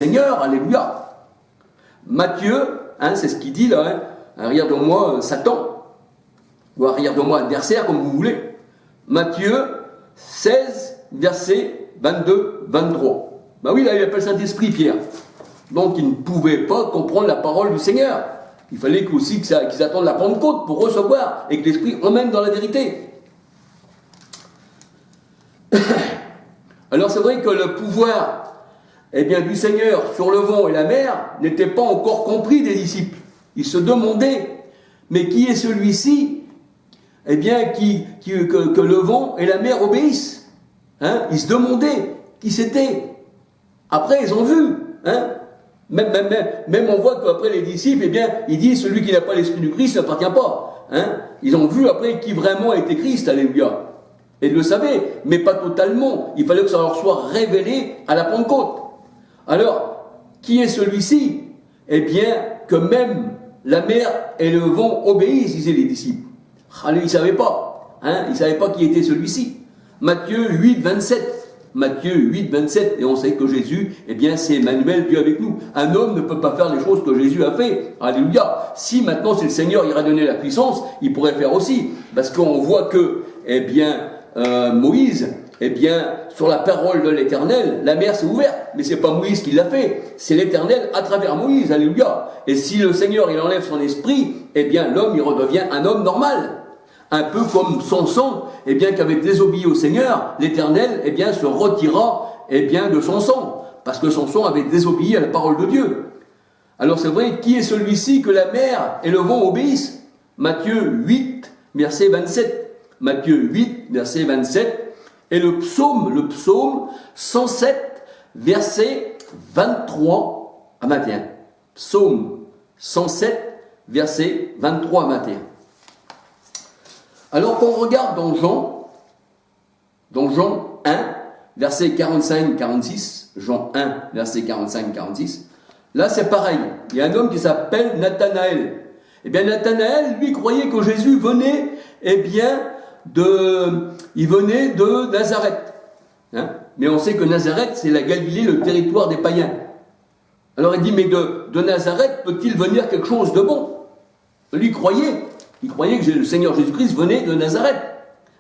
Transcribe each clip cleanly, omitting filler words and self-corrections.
Seigneur, alléluia. Matthieu, c'est ce qu'il dit là, arrière de moi Satan, ou arrière de moi adversaire, comme vous voulez. Matthieu 16, versets 22-23. Ben oui, là il appelle Saint-Esprit Pierre. Donc il ne pouvait pas comprendre la parole du Seigneur. Il fallait aussi qu'ils attendent la Pentecôte pour recevoir et que l'Esprit emmène dans la vérité. Alors c'est vrai que le pouvoir du Seigneur sur le vent et la mer n'était pas encore compris des disciples. Ils se demandaient, mais qui est celui-ci que le vent et la mer obéissent. Ils se demandaient qui c'était. Après ils ont vu. Même on voit qu'après les disciples, ils disent celui qui n'a pas l'esprit du Christ n'appartient pas. Ils ont vu après qui vraiment était Christ, alléluia. Et ils le savaient, mais pas totalement. Il fallait que ça leur soit révélé à la Pentecôte. Alors, qui est celui-ci? Que même la mer et le vent obéissent, disaient les disciples. Ils ne savaient pas. Ils ne savaient pas qui était celui-ci. Matthieu 8, 27. Matthieu 8, 27. Et on sait que Jésus, c'est Emmanuel, Dieu avec nous. Un homme ne peut pas faire les choses que Jésus a fait. Alléluia. Si maintenant c'est le Seigneur qui ira donner la puissance, il pourrait faire aussi. Parce qu'on voit que, Moïse, sur la parole de l'Éternel, la mer s'est ouverte. Mais c'est pas Moïse qui l'a fait, c'est l'Éternel à travers Moïse, alléluia. Et si le Seigneur, il enlève son esprit, l'homme, il redevient un homme normal. Un peu comme Samson, qu'avait désobéi au Seigneur, l'Éternel, se retira, de son sang. Parce que Samson avait désobéi à la parole de Dieu. Alors c'est vrai, qui est celui-ci que la mer et le vent obéissent? Matthieu 8, verset 27. Matthieu 8, verset 27. Et le psaume 107, verset 23 à 21. Psaume 107, verset 23 à 21. Alors qu'on regarde dans Jean 1, verset 45-46, Jean 1, verset 45-46, là c'est pareil. Il y a un homme qui s'appelle Nathanaël. Nathanaël, lui, croyait que Jésus venait, il venait de Nazareth. Mais on sait que Nazareth, c'est la Galilée, le territoire des païens. Alors il dit, mais de Nazareth peut-il venir quelque chose de bon? Lui, il croyait que le Seigneur Jésus-Christ venait de Nazareth,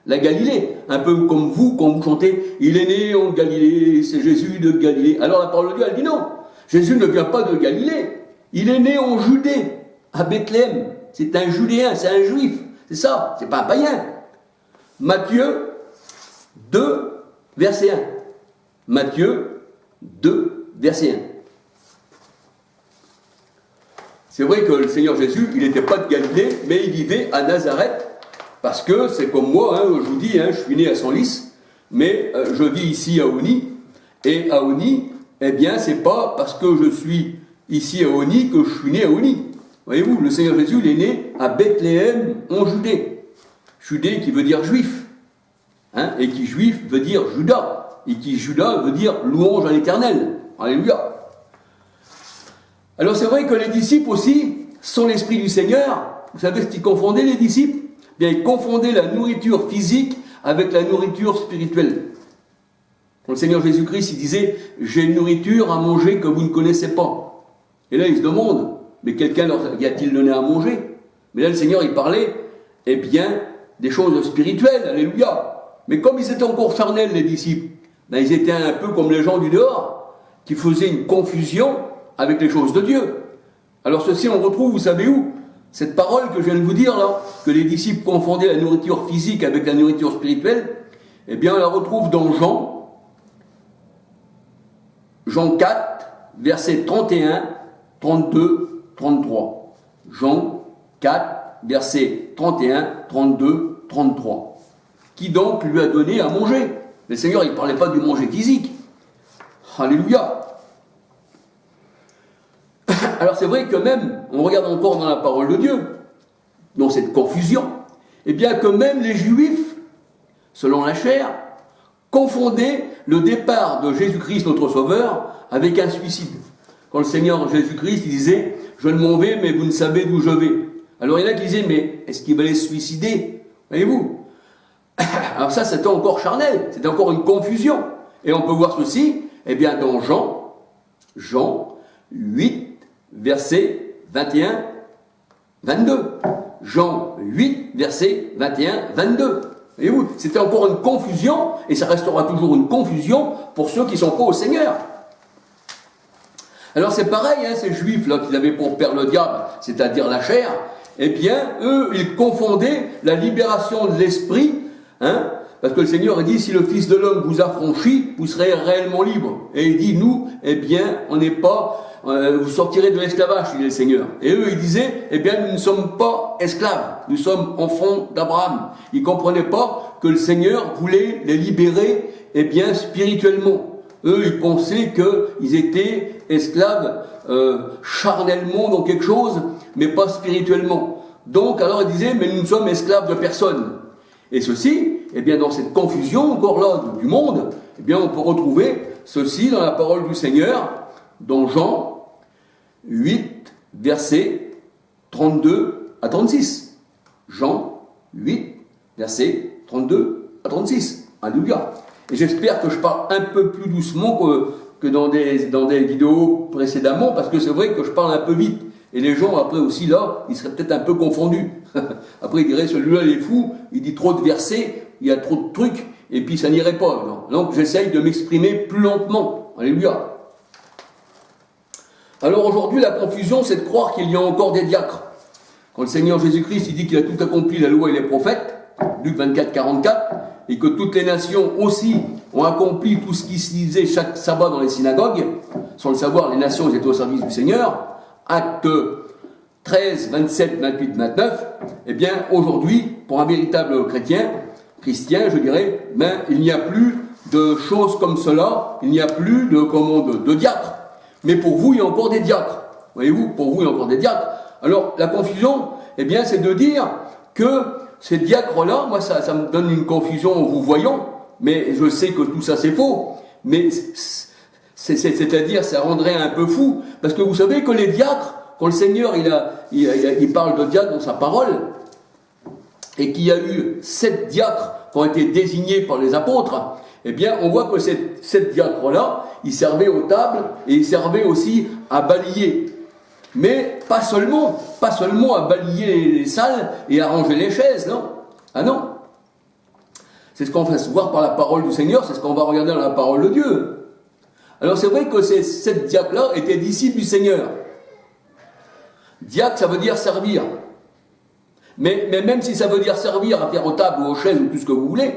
la Galilée. Un peu comme vous, quand vous chantez, il est né en Galilée, c'est Jésus de Galilée. Alors la parole de Dieu, elle dit non, Jésus ne vient pas de Galilée, il est né en Judée, à Bethléem. C'est un Judéen, c'est un Juif, c'est ça, c'est pas un païen. Matthieu 2, verset 1. Matthieu 2, verset 1. C'est vrai que le Seigneur Jésus, il n'était pas de Galilée, mais il vivait à Nazareth, parce que c'est comme moi, je vous dis, je suis né à Senlis, mais je vis ici à Oni, et à Oni, c'est pas parce que je suis ici à Oni que je suis né à Oni. Voyez-vous, le Seigneur Jésus, il est né à Bethléem, en Judée. Judée qui veut dire juif, et qui juif veut dire Judas, et qui Judas veut dire louange à l'Éternel. Alléluia. Alors c'est vrai que les disciples aussi sont l'esprit du Seigneur. Vous savez ce qu'ils confondaient, les disciples? Ils confondaient la nourriture physique avec la nourriture spirituelle. Quand le Seigneur Jésus-Christ, il disait « J'ai une nourriture à manger que vous ne connaissez pas ». Et là, ils se demandent « Mais quelqu'un leur a-t-il donné à manger ?» Mais là, le Seigneur, il parlait, des choses spirituelles, alléluia. Mais comme ils étaient encore charnels, les disciples, ils étaient un peu comme les gens du dehors, qui faisaient une confusion avec les choses de Dieu. Alors ceci, on retrouve, vous savez où? Cette parole que je viens de vous dire là, que les disciples confondaient la nourriture physique avec la nourriture spirituelle, on la retrouve dans Jean 4, versets 31, 32, 33. Jean 4, versets 31, 32, 33. Qui donc lui a donné à manger? Le Seigneur, il ne parlait pas du manger physique. Alléluia. Alors c'est vrai que même, on regarde encore dans la parole de Dieu, dans cette confusion, que même les Juifs, selon la chair, confondaient le départ de Jésus-Christ, notre Sauveur, avec un suicide. Quand le Seigneur Jésus-Christ, il disait « Je ne m'en vais, mais vous ne savez d'où je vais ». Alors il y en a qui disaient « Mais est-ce qu'il va aller se suicider ?» Voyez-vous? Alors ça, c'était encore charnel, c'était encore une confusion. Et on peut voir ceci, dans Jean 8, verset 21, 22. Jean 8, verset 21, 22. Voyez-vous, c'était encore une confusion, et ça restera toujours une confusion pour ceux qui ne sont pas au Seigneur. Alors c'est pareil, hein, ces juifs là qui avaient pour père le diable, c'est-à-dire la chair, eh bien, eux, ils confondaient la libération de l'esprit, hein, parce que le Seigneur a dit, si le Fils de l'homme vous affranchit, vous serez réellement libre. Et il dit, nous, eh bien, on n'est pas, vous sortirez de l'esclavage, dit le Seigneur. Et eux, ils disaient, eh bien, nous ne sommes pas esclaves, nous sommes enfants d'Abraham. Ils ne comprenaient pas que le Seigneur voulait les libérer, eh bien, spirituellement. Eux, ils pensaient qu'ils étaient esclaves charnellement dans quelque chose, mais pas spirituellement. Donc, alors ils disaient, mais nous ne sommes esclaves de personne. Et ceci, eh bien, dans cette confusion, encore là, du monde, eh bien, on peut retrouver ceci dans la parole du Seigneur, dans Jean 8, versets 32 à 36. Jean 8, versets 32 à 36. Alléluia. Et j'espère que je parle un peu plus doucement que dans des vidéos précédemment, parce que c'est vrai que je parle un peu vite. Et les gens, après aussi, là, ils seraient peut-être un peu confondus. Après, ils diraient, celui-là, il est fou, il dit trop de versets, il y a trop de trucs, et puis ça n'irait pas. Non. Donc, j'essaye de m'exprimer plus lentement. Alléluia. Alors, aujourd'hui, la confusion, c'est de croire qu'il y a encore des diacres. Quand le Seigneur Jésus-Christ, il dit qu'il a tout accompli, la loi et les prophètes, Luc 24, 44, et que toutes les nations aussi ont accompli tout ce qui se disait chaque sabbat dans les synagogues, sans le savoir, les nations étaient au service du Seigneur, Acte 13, 27, 28, 29, eh bien, aujourd'hui, pour un véritable chrétien, je dirais, ben, il n'y a plus de choses comme cela, il n'y a plus de diacres. Mais pour vous, il y a encore des diacres. Voyez-vous, pour vous, il y a encore des diacres. Alors, la confusion, eh bien, c'est de dire que ces diacres-là, moi, ça me donne une confusion en vous voyant, mais je sais que tout ça, c'est faux. Mais c'est-à-dire, ça rendrait un peu fou, parce que vous savez que les diacres, quand le Seigneur il parle de diacres dans sa parole, et qu'il y a eu 7 diacres qui ont été désignés par les apôtres, eh bien, on voit que ces 7 diacres-là, ils servaient aux tables, et ils servaient aussi à balayer. Mais pas seulement à balayer les salles et à ranger les chaises, non. Ah non. C'est ce qu'on va voir par la parole du Seigneur, c'est ce qu'on va regarder dans la parole de Dieu. Alors c'est vrai que ces 7 diacres-là étaient disciples du Seigneur. Diacre, ça veut dire servir. Mais même si ça veut dire servir à faire aux tables ou aux chaises ou tout ce que vous voulez,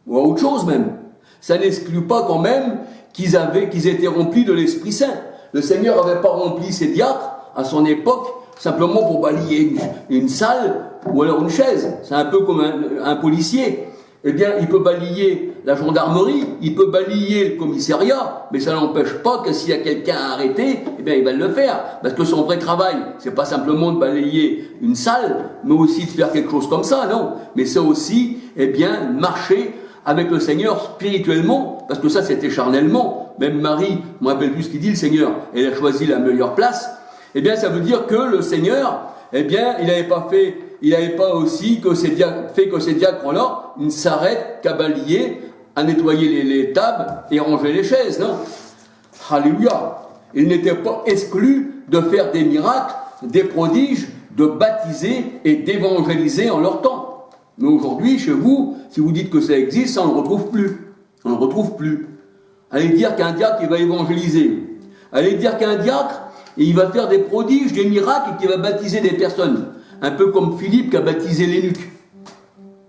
ou à autre chose même, ça n'exclut pas quand même qu'ils étaient remplis de l'Esprit Saint. Le Seigneur n'avait pas rempli ses diacres à son époque simplement pour balayer une salle ou alors une chaise. C'est un peu comme un policier. Eh bien, il peut balayer la gendarmerie, il peut balayer le commissariat, mais ça n'empêche pas que s'il y a quelqu'un à arrêter, eh bien, il va le faire. Parce que son vrai travail, c'est pas simplement de balayer une salle, mais aussi de faire quelque chose comme ça, non. Mais c'est aussi, eh bien, marcher avec le Seigneur spirituellement, parce que ça, c'était charnellement. Même Marie, je ne me rappelle plus ce qu'il dit, le Seigneur, elle a choisi la meilleure place. Eh bien, ça veut dire que le Seigneur, eh bien, il n'avait pas aussi fait que ces diacres-là ne s'arrêtent qu'à balayer, à nettoyer les tables et ranger les chaises, non. Alléluia. Ils n'étaient pas exclus de faire des miracles, des prodiges, de baptiser et d'évangéliser en leur temps. Mais aujourd'hui, chez vous, si vous dites que ça existe, ça, on ne le retrouve plus. On ne le retrouve plus. Allez dire qu'un diacre, il va évangéliser. Allez dire qu'un diacre, il va faire des prodiges, des miracles et qu'il va baptiser des personnes. Un peu comme Philippe qui a baptisé l'énuque.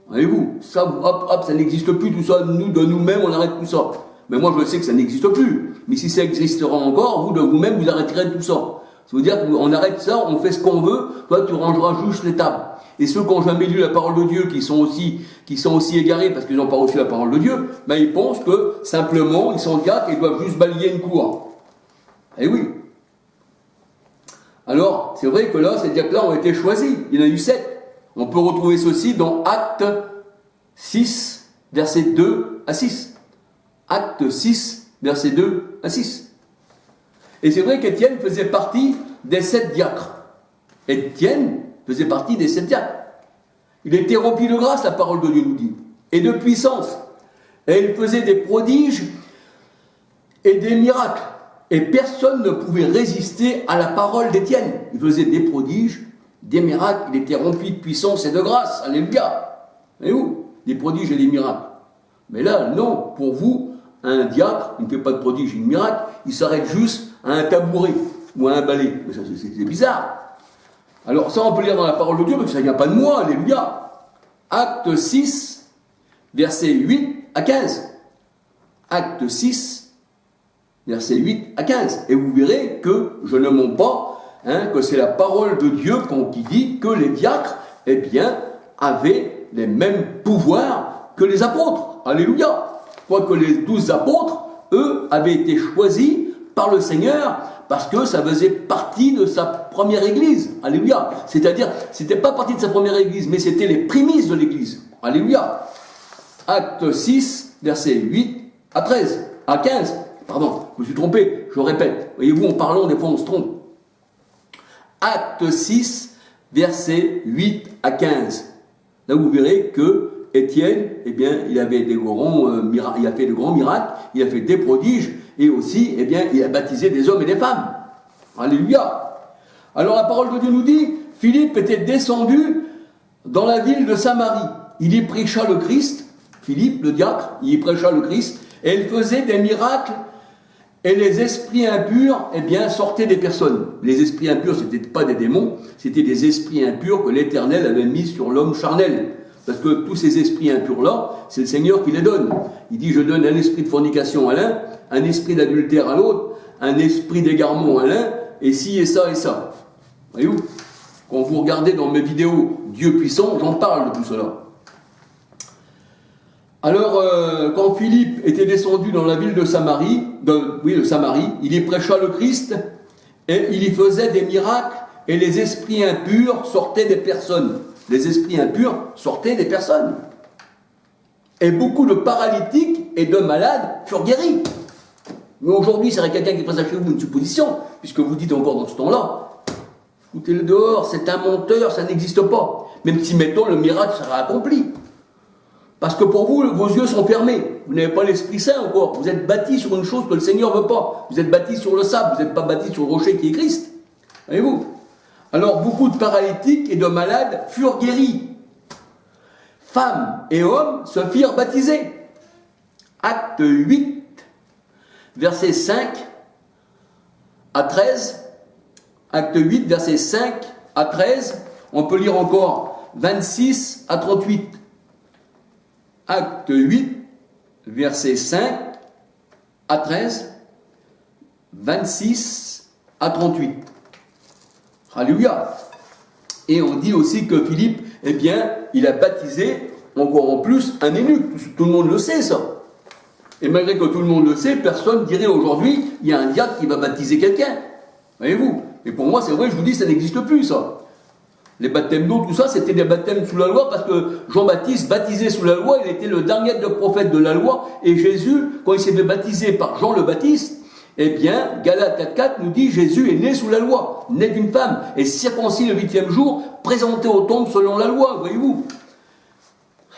Voyez-vous, ça, hop, ça n'existe plus, tout ça, nous, de nous-mêmes, on arrête tout ça. Mais moi, je sais que ça n'existe plus. Mais si ça existera encore, vous, de vous-même, vous arrêterez tout ça. Ça veut dire qu'on arrête ça, on fait ce qu'on veut, toi, tu rangeras juste les tables. Et ceux qui n'ont jamais lu la parole de Dieu, qui sont aussi égarés parce qu'ils n'ont pas reçu la parole de Dieu, ben, ils pensent que, simplement, ils sont diacres et ils doivent juste balayer une cour. Eh oui. Alors, c'est vrai que là, ces diacres-là ont été choisis. Il y en a eu 7. On peut retrouver ceci dans Acte 6, versets 2 à 6. Acte 6, versets 2 à 6. Et c'est vrai qu'Étienne faisait partie des 7 diacres. Étienne faisait partie des 7 diacres. Il était rempli de grâce, la parole de Dieu nous dit, et de puissance. Et il faisait des prodiges et des miracles. Et personne ne pouvait résister à la parole d'Étienne. Il faisait des prodiges, des miracles, il était rempli de puissance et de grâce. Alléluia. Et où? Des prodiges et des miracles. Mais là, non, pour vous, un diacre, il ne fait pas de prodiges et de miracles, il s'arrête juste à un tabouret ou à un balai. Mais ça, c'est bizarre. Alors ça, on peut lire dans la parole de Dieu, parce que ça ne vient pas de moi, alléluia. Acte 6, versets 8 à 15. Acte 6, versets 8 à 15. Et vous verrez que je ne mens pas, que c'est la parole de Dieu qui dit que les diacres, eh bien, avaient les mêmes pouvoirs que les apôtres. Alléluia. Quoique les 12 apôtres, eux, avaient été choisis par le Seigneur parce que ça faisait partie de sa première église. Alléluia. C'est-à-dire, c'était pas partie de sa première église, mais c'était les prémices de l'église. Alléluia. Acte 6, versets 8 à 13, à 15. Pardon, je me suis trompé, je répète. Voyez-vous, en parlant, des fois on se trompe. Acte 6, versets 8 à 15. Là, vous verrez que Étienne, eh bien, il avait des grands miracles, il a fait de grands miracles, il a fait des prodiges, et aussi, eh bien, il a baptisé des hommes et des femmes. Alléluia. Alors la parole de Dieu nous dit, Philippe était descendu dans la ville de Samarie. Il y prêcha le Christ, Philippe, le diacre, il y prêcha le Christ, et il faisait des miracles, et les esprits impurs, eh bien, sortaient des personnes. Les esprits impurs, ce n'étaient pas des démons, c'était des esprits impurs que l'Éternel avait mis sur l'homme charnel. Parce que tous ces esprits impurs-là, c'est le Seigneur qui les donne. Il dit, je donne un esprit de fornication à l'un, un esprit d'adultère à l'autre, un esprit d'égarement à l'un, et ci et ça et ça. Voyez-vous? Quand vous regardez dans mes vidéos Dieu puissant, j'en parle de tout cela. Alors, quand Philippe était descendu dans la ville de Samarie, il y prêcha le Christ, et il y faisait des miracles, et les esprits impurs sortaient des personnes. Les esprits impurs sortaient des personnes. Et beaucoup de paralytiques et de malades furent guéris. Mais aujourd'hui, c'est quelqu'un qui présente chez vous une supposition, puisque vous dites encore dans ce temps-là, foutez-le dehors, c'est un menteur, ça n'existe pas. Même si, mettons, le miracle sera accompli. Parce que pour vous, vos yeux sont fermés. Vous n'avez pas l'Esprit Saint encore. Vous êtes bâtis sur une chose que le Seigneur ne veut pas. Vous êtes bâtis sur le sable, vous n'êtes pas bâtis sur le rocher qui est Christ. Voyez-vous? Alors, beaucoup de paralytiques et de malades furent guéris. Femmes et hommes se firent baptiser. Acte 8, versets 5 à 13. Acte 8, versets 5 à 13. On peut lire encore 26 à 38. Acte 8, versets 5 à 13, 26 à 38. Alléluia. Et on dit aussi que Philippe, eh bien, il a baptisé encore en plus un eunuque. Tout le monde le sait, ça. Et malgré que tout le monde le sait, personne dirait aujourd'hui, il y a un diacre qui va baptiser quelqu'un. Voyez-vous? Et pour moi, c'est vrai, je vous dis, ça n'existe plus, ça. Les baptêmes d'eau, tout ça, c'était des baptêmes sous la loi parce que Jean-Baptiste, baptisé sous la loi, il était le dernier des prophètes de la loi. Et Jésus, quand il s'est fait baptiser par Jean le Baptiste, eh bien, Galates 4.4 nous dit Jésus est né sous la loi, né d'une femme, et circoncis le 8e jour, présenté au temple selon la loi, voyez-vous.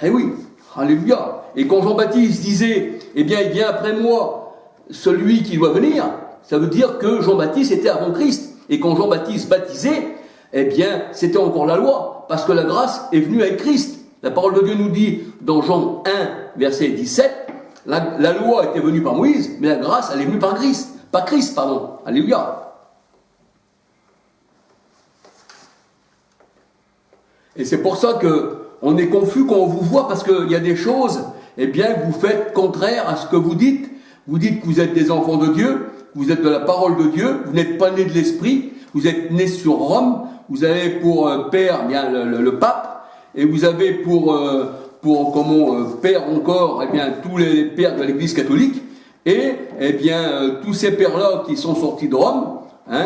Eh oui, alléluia. Et quand Jean-Baptiste disait, eh bien, il vient après moi celui qui doit venir, ça veut dire que Jean-Baptiste était avant Christ. Et quand Jean-Baptiste baptisait, eh bien, c'était encore la loi, parce que la grâce est venue avec Christ. La parole de Dieu nous dit, dans Jean 1, verset 17, la loi était venue par Moïse, mais la grâce, elle est venue par Christ. Par Christ, pardon. Alléluia. Et c'est pour ça qu'on est confus quand on vous voit, parce qu'il y a des choses, eh bien, que vous faites contraire à ce que vous dites. Vous dites que vous êtes des enfants de Dieu, vous êtes de la parole de Dieu, vous n'êtes pas nés de l'Esprit, vous êtes nés sur Rome, vous avez pour père bien le pape, et vous avez pour père encore, eh bien, tous les pères de l'Église catholique, et eh bien, tous ces pères-là qui sont sortis de Rome,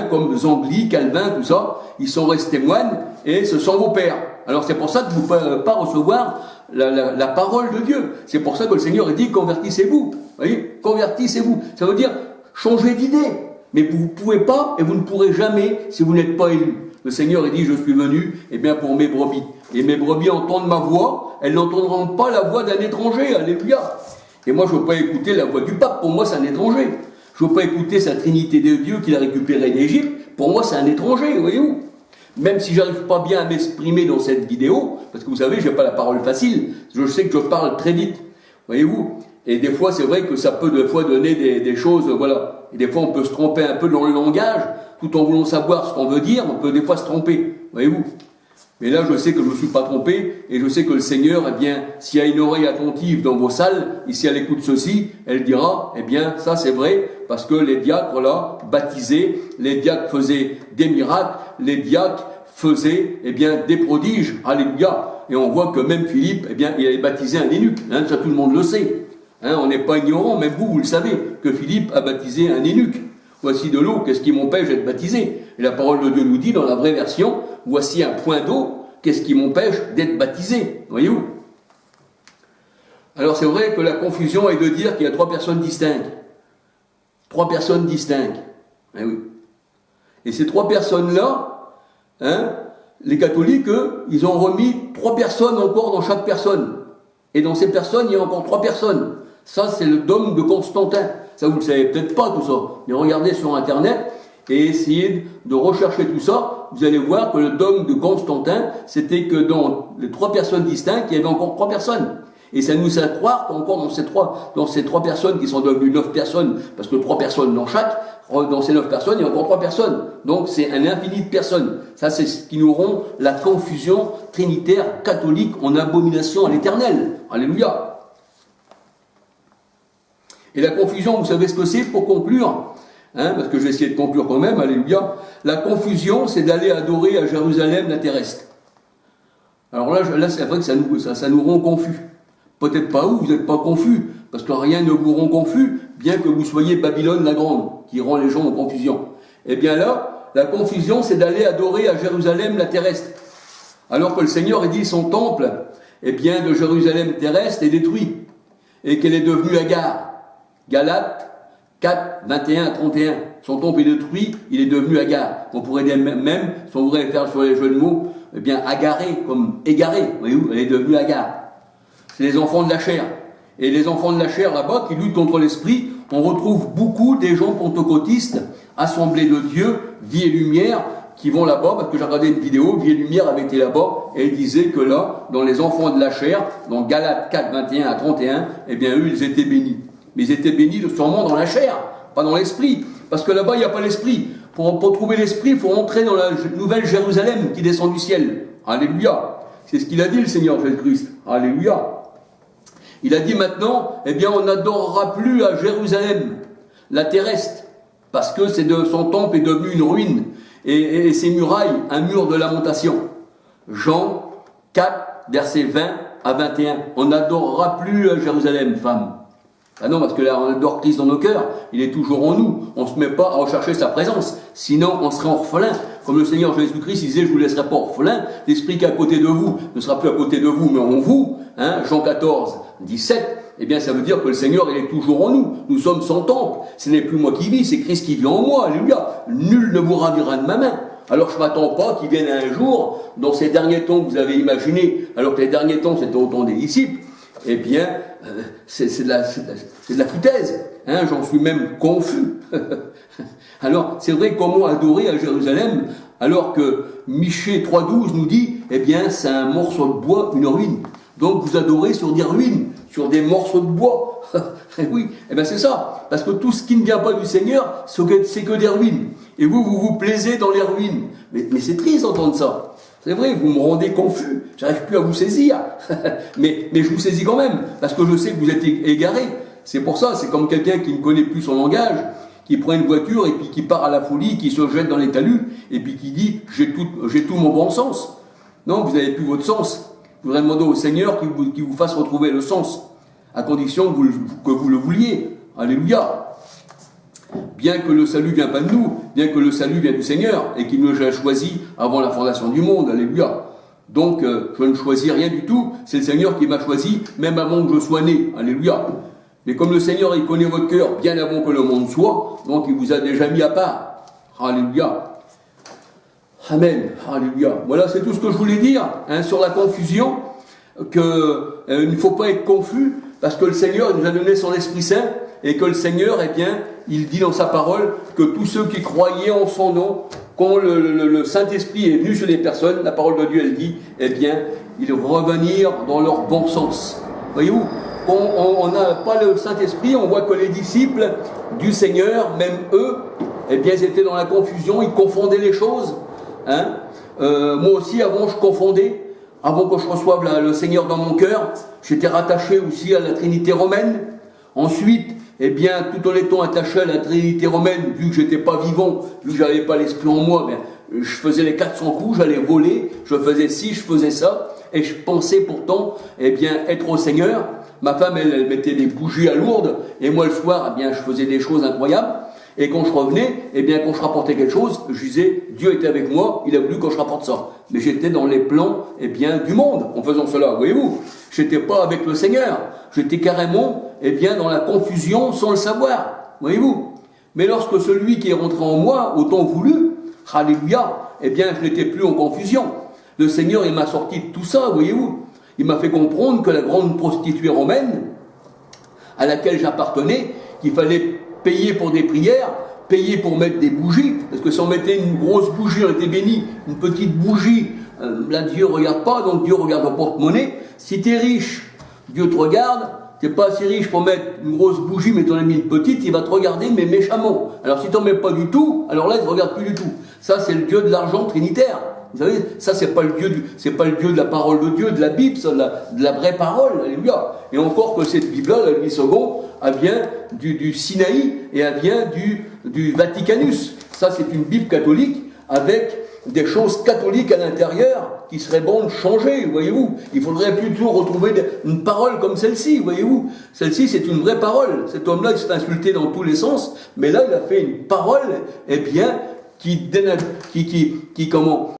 comme Zangli, Calvin, tout ça, ils sont restés moines, et ce sont vos pères. Alors c'est pour ça que vous ne pouvez pas recevoir la parole de Dieu. C'est pour ça que le Seigneur a dit, convertissez-vous. Vous voyez, convertissez-vous. Ça veut dire, changez d'idée. Mais vous ne pouvez pas, et vous ne pourrez jamais, si vous n'êtes pas élu. Le Seigneur, il dit, je suis venu, eh bien, pour mes brebis. Et mes brebis entendent ma voix, elles n'entendront pas la voix d'un étranger, alléluia. Et moi, je ne veux pas écouter la voix du pape, pour moi, c'est un étranger. Je ne veux pas écouter sa Trinité de Dieu qu'il a récupérée d'Égypte. Pour moi, c'est un étranger, voyez-vous. Même si j'arrive pas bien à m'exprimer dans cette vidéo, parce que vous savez, j'ai pas la parole facile, je sais que je parle très vite, voyez-vous. Et des fois, c'est vrai que ça peut des fois donner des choses, voilà. Et des fois, on peut se tromper un peu dans le langage, tout en voulant savoir ce qu'on veut dire, on peut des fois se tromper, voyez-vous. Mais là, je sais que je ne me suis pas trompé, et je sais que le Seigneur, eh bien, s'il y a une oreille attentive dans vos salles, et si elle écoute ceci, elle dira, eh bien, ça c'est vrai, parce que les diacres, là, baptisaient, les diacres faisaient des miracles, les diacres faisaient, eh bien, des prodiges, alléluia. Et on voit que même Philippe, eh bien, il avait baptisé un eunuque, hein, ça tout le monde le sait. Hein, on n'est pas ignorant, même vous le savez, que Philippe a baptisé un eunuque. Voici de l'eau, qu'est-ce qui m'empêche d'être baptisé? Et la parole de Dieu nous dit, dans la vraie version, voici un point d'eau, qu'est-ce qui m'empêche d'être baptisé? Voyez-vous? Alors c'est vrai que la confusion est de dire qu'il y a trois personnes distinctes. Trois personnes distinctes. Eh oui. Et ces trois personnes-là, hein, les catholiques, eux, ils ont remis trois personnes encore dans chaque personne. Et dans ces personnes, il y a encore trois personnes. Ça, c'est le dogme de Constantin. Ça, vous ne le savez peut-être pas, tout ça. Mais regardez sur Internet et essayez de rechercher tout ça. Vous allez voir que le dogme de Constantin, c'était que dans les trois personnes distinctes, il y avait encore trois personnes. Et ça nous fait croire qu'encore dans ces trois personnes qui sont devenues 9 personnes, parce que 3 personnes dans chaque, dans ces 9 personnes, il y a encore 3 personnes. Donc c'est un infini de personnes. Ça, c'est ce qui nous rend la confusion trinitaire catholique en abomination à l'éternel. Alléluia. Et la confusion, vous savez ce que c'est pour conclure, hein, parce que je vais essayer de conclure quand même, alléluia. La confusion, c'est d'aller adorer à Jérusalem la terrestre. Alors là c'est vrai que ça nous rend confus. Peut-être pas vous n'êtes pas confus, parce que rien ne vous rend confus, bien que vous soyez Babylone la Grande, qui rend les gens en confusion. Eh bien là, la confusion, c'est d'aller adorer à Jérusalem la terrestre. Alors que le Seigneur a dit son temple, eh bien, de Jérusalem terrestre est détruit, et qu'elle est devenue Agar. Galates 4, 21 à 31. Son temple est détruit, il est devenu Agar. On pourrait dire même, si on voudrait faire sur les jeux de mots, eh bien, agarré, comme égaré, voyez-vous, elle est devenue Agar. C'est les enfants de la chair. Et les enfants de la chair, là-bas, qui luttent contre l'esprit, on retrouve beaucoup des gens pentecôtistes, assemblés de Dieu, vie et lumière, qui vont là-bas, parce que j'ai regardé une vidéo, vie et lumière avait été là-bas, et il disait que là, dans les enfants de la chair, dans Galates 4, 21 à 31, eh bien, eux, ils étaient bénis. Mais ils étaient bénis sûrement dans la chair, pas dans l'esprit. Parce que là-bas, il n'y a pas l'esprit. Pour trouver l'esprit, il faut entrer dans la nouvelle Jérusalem qui descend du ciel. Alléluia. C'est ce qu'il a dit, le Seigneur Jésus-Christ. Alléluia. Il a dit maintenant, eh bien, on n'adorera plus à Jérusalem, la terrestre, parce que son temple est devenu une ruine, et ses murailles, un mur de lamentation. Jean 4, versets 20 à 21. On n'adorera plus à Jérusalem, femme. Ah non, parce que là, on adore Christ dans nos cœurs, il est toujours en nous. On ne se met pas à rechercher sa présence, sinon on serait orphelin. Comme le Seigneur Jésus-Christ disait, je ne vous laisserai pas orphelin, l'esprit qui est à côté de vous ne sera plus à côté de vous, mais en vous. Hein, Jean 14, 17, eh bien ça veut dire que le Seigneur, il est toujours en nous. Nous sommes son temple. Ce n'est plus moi qui vis, c'est Christ qui vit en moi. Alléluia. Nul ne vous ravira de ma main. Alors je ne m'attends pas qu'il vienne un jour, dans ces derniers temps que vous avez imaginés, alors que les derniers temps c'était au temps des disciples, eh bien, c'est de la foutaise. Hein, j'en suis même confus. Alors, c'est vrai, comment adorer à Jérusalem, alors que Michée 3.12 nous dit, eh bien, c'est un morceau de bois, une ruine. Donc, vous adorez sur des ruines, sur des morceaux de bois. Oui, eh bien, c'est ça. Parce que tout ce qui ne vient pas du Seigneur, c'est que des ruines. Et vous vous plaisez dans les ruines. Mais c'est triste d'entendre ça. C'est vrai, vous me rendez confus, j'arrive plus à vous saisir, mais je vous saisis quand même, parce que je sais que vous êtes égarés. C'est pour ça, c'est comme quelqu'un qui ne connaît plus son langage, qui prend une voiture et puis qui part à la folie, qui se jette dans les talus, et puis qui dit « j'ai tout mon bon sens ». Non, vous n'avez plus votre sens. Vous voudrez demander au Seigneur qu'il vous fasse retrouver le sens, à condition que vous le vouliez. Alléluia. Bien que le salut ne vient pas de nous, bien que le salut vient du Seigneur, et qu'il nous a choisi avant la fondation du monde, alléluia. Donc, je ne choisis rien du tout, c'est le Seigneur qui m'a choisi, même avant que je sois né, alléluia. Mais comme le Seigneur, il connaît votre cœur bien avant que le monde soit, donc il vous a déjà mis à part, alléluia. Amen, alléluia. Voilà, c'est tout ce que je voulais dire, hein, sur la confusion, qu'il ne faut pas être confus, parce que le Seigneur il nous a donné son Esprit Saint, et que le Seigneur, eh bien, il dit dans sa parole que tous ceux qui croyaient en son nom, quand le Saint-Esprit est venu sur les personnes, la parole de Dieu, elle dit, eh bien, ils revenirent dans leur bon sens. Voyez-vous, quand on n'a pas le Saint-Esprit, on voit que les disciples du Seigneur, même eux, eh bien, ils étaient dans la confusion, ils confondaient les choses. Hein. Moi aussi, avant, je confondais. Avant que je reçoive le Seigneur dans mon cœur, j'étais rattaché aussi à la Trinité romaine. Ensuite, eh bien, tout en étant attaché à la Trinité romaine, vu que j'étais pas vivant, vu que j'avais pas l'esprit en moi, bien, je faisais les 400 coups, j'allais voler, je faisais ci, je faisais ça, et je pensais pourtant, eh bien, être au Seigneur. Ma femme, elle mettait des bougies à Lourdes, et moi, le soir, eh bien, je faisais des choses incroyables. Et quand je revenais, eh bien, quand je rapportais quelque chose, je disais, Dieu était avec moi, il a voulu que je rapporte ça. Mais j'étais dans les plans, eh bien, du monde, en faisant cela, voyez-vous. J'étais pas avec le Seigneur. J'étais carrément, eh bien, dans la confusion sans le savoir, voyez-vous. Mais lorsque celui qui est rentré en moi, au temps voulu, alléluia, eh bien, je n'étais plus en confusion. Le Seigneur, il m'a sorti de tout ça, voyez-vous. Il m'a fait comprendre que la grande prostituée romaine, à laquelle j'appartenais, qu'il fallait payer pour des prières, payer pour mettre des bougies, parce que si on mettait une grosse bougie, on était béni, une petite bougie, là Dieu ne regarde pas, donc Dieu regarde au porte-monnaie. Si tu es riche, Dieu te regarde, tu n'es pas assez riche pour mettre une grosse bougie, mais tu en as mis une petite, il va te regarder, mais méchamment. Alors si tu n'en mets pas du tout, alors là il ne te regarde plus du tout. Ça c'est le Dieu de l'argent trinitaire. Vous savez, ça c'est pas le Dieu de la parole de Dieu, de la Bible, ça, de la vraie parole, alléluia. Et encore que cette Bible-là, la Louis II, elle vient du Sinaï et elle vient du Vaticanus. Ça c'est une Bible catholique avec des choses catholiques à l'intérieur qui serait bon de changer, voyez-vous. Il faudrait plutôt retrouver une parole comme celle-ci, voyez-vous. Celle-ci c'est une vraie parole. Cet homme-là il s'est insulté dans tous les sens, mais là il a fait une parole, eh bien, qui comment